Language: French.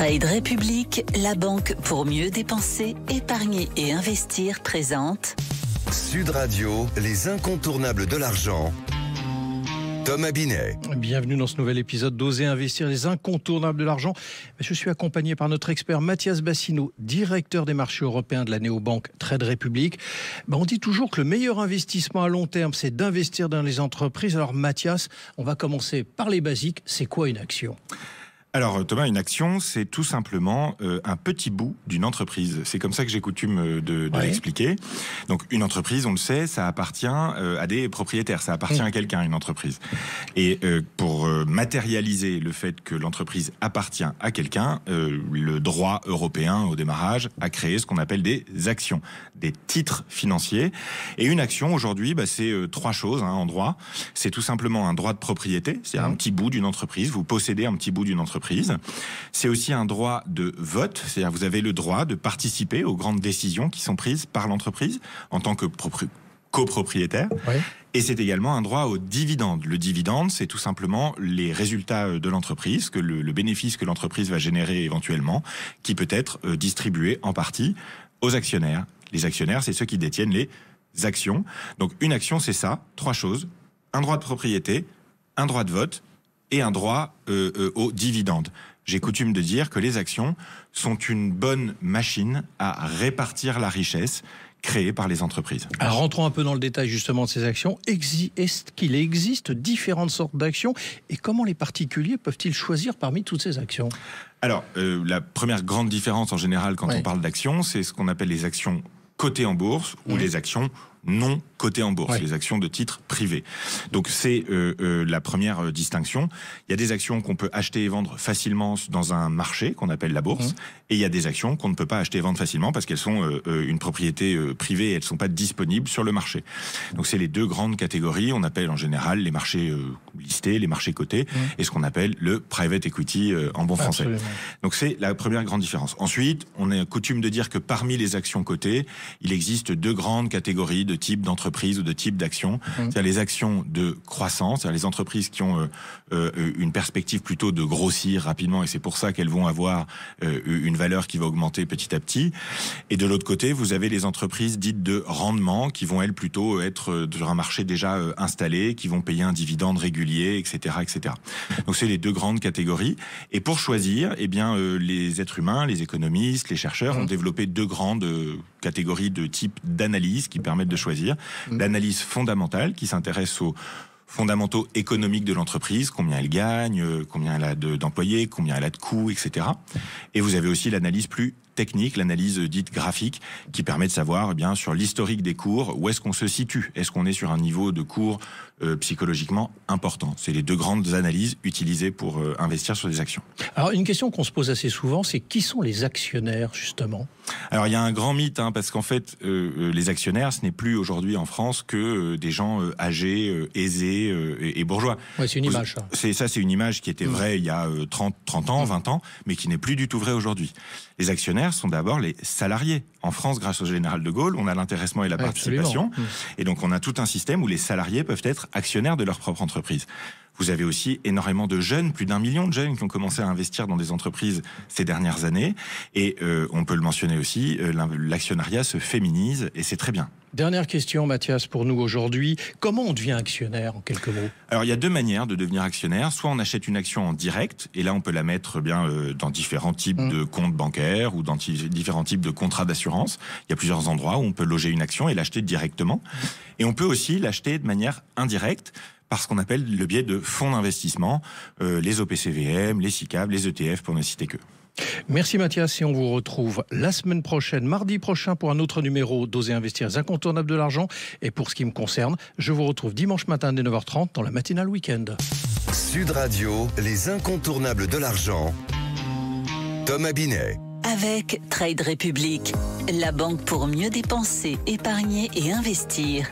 Trade République, la banque pour mieux dépenser, épargner et investir présente Sud Radio, les incontournables de l'argent. Thomas Binet. Bienvenue dans ce nouvel épisode d'Oser investir, les incontournables de l'argent. Je suis accompagné par notre expert Mathias Bassino, directeur des marchés européens de la néobanque Trade République. On dit toujours que le meilleur investissement à long terme, c'est d'investir dans les entreprises. Alors Mathias, on va commencer par les basiques. C'est quoi une action ? Alors Thomas, une action, c'est tout simplement un petit bout d'une entreprise. C'est comme ça que j'ai coutume de l'expliquer. Donc une entreprise, on le sait, ça appartient à des propriétaires, ça appartient à quelqu'un, une entreprise. Et pour matérialiser le fait que l'entreprise appartient à quelqu'un, le droit européen au démarrage a créé ce qu'on appelle des actions, des titres financiers. Et une action aujourd'hui, c'est trois choses en droit. C'est tout simplement un droit de propriété, c'est-à-dire un petit bout d'une entreprise. Vous possédez un petit bout d'une entreprise. C'est aussi un droit de vote, c'est-à-dire vous avez le droit de participer aux grandes décisions qui sont prises par l'entreprise en tant que copropriétaire. Et c'est également un droit au dividende. Le dividende, c'est tout simplement les résultats de l'entreprise, que le bénéfice que l'entreprise va générer éventuellement, qui peut être distribué en partie aux actionnaires. Les actionnaires, c'est ceux qui détiennent les actions. Donc une action, c'est ça, trois choses. Un droit de propriété, un droit de vote, et un droit au dividende. J'ai coutume de dire que les actions sont une bonne machine à répartir la richesse créée par les entreprises. Alors rentrons un peu dans le détail justement de ces actions. Est-ce qu'il existe différentes sortes d'actions et comment les particuliers peuvent-ils choisir parmi toutes ces actions ? Alors, la première grande différence en général quand on parle d'actions, c'est ce qu'on appelle les actions cotées en bourse ou les actions non cotées en bourse, les actions de titres privés. Donc c'est la première distinction. Il y a des actions qu'on peut acheter et vendre facilement dans un marché qu'on appelle la bourse, et il y a des actions qu'on ne peut pas acheter et vendre facilement parce qu'elles sont une propriété privée et elles ne sont pas disponibles sur le marché. Donc c'est les deux grandes catégories. On appelle en général les marchés listés, les marchés cotés, et ce qu'on appelle le private equity en bon français. Donc c'est la première grande différence. Ensuite, on a coutume de dire que parmi les actions cotées, il existe deux grandes catégories de type d'entreprise ou de type d'action. C'est-à-dire les actions de croissance, c'est-à-dire les entreprises qui ont une perspective plutôt de grossir rapidement, et c'est pour ça qu'elles vont avoir une valeur qui va augmenter petit à petit. Et de l'autre côté, vous avez les entreprises dites de rendement, qui vont elles plutôt être sur un marché déjà installé, qui vont payer un dividende régulier, etc., etc. Donc c'est les deux grandes catégories. Et pour choisir, les êtres humains, les économistes, les chercheurs ont développé deux grandes catégories de type d'analyse qui permettent de choisir. L'analyse fondamentale qui s'intéresse aux fondamentaux économiques de l'entreprise, combien elle gagne, combien elle a d'employés, combien elle a de coûts, etc. Et vous avez aussi l'analyse plus technique, l'analyse dite graphique, qui permet de savoir sur l'historique des cours, où est-ce qu'on se situe. Est-ce qu'on est sur un niveau de cours psychologiquement important ? C'est les deux grandes analyses utilisées pour investir sur des actions. Alors une question qu'on se pose assez souvent, c'est qui sont les actionnaires justement ? Alors il y a un grand mythe, parce qu'en fait les actionnaires, ce n'est plus aujourd'hui en France que des gens âgés, aisés et bourgeois. C'est une image ça. C'est une image qui était vraie il y a 30 ans, 20 ans, mais qui n'est plus du tout vraie aujourd'hui. Les actionnaires sont d'abord les salariés. En France, grâce au général de Gaulle, on a l'intéressement et la participation. Et donc on a tout un système où les salariés peuvent être actionnaires de leur propre entreprise. Vous avez aussi énormément de jeunes, plus d'1 million de jeunes qui ont commencé à investir dans des entreprises ces dernières années. Et on peut le mentionner aussi, l'actionnariat se féminise et c'est très bien. Dernière question, Mathias, pour nous aujourd'hui. Comment on devient actionnaire, en quelques mots ? Alors, il y a deux manières de devenir actionnaire. Soit on achète une action en direct, et là, on peut la mettre dans différents types de comptes bancaires ou dans différents types de contrats d'assurance. Il y a plusieurs endroits où on peut loger une action et l'acheter directement. Et on peut aussi l'acheter de manière indirecte, par ce qu'on appelle le biais de fonds d'investissement, les OPCVM, les SICAV, les ETF, pour ne citer que. Merci Mathias, et on vous retrouve la semaine prochaine, mardi prochain, pour un autre numéro d'Oser investir, les incontournables de l'argent. Et pour ce qui me concerne, je vous retrouve dimanche matin dès 9h30 dans la matinale week-end. Sud Radio, les incontournables de l'argent. Thomas Binet. Avec Trade République, la banque pour mieux dépenser, épargner et investir.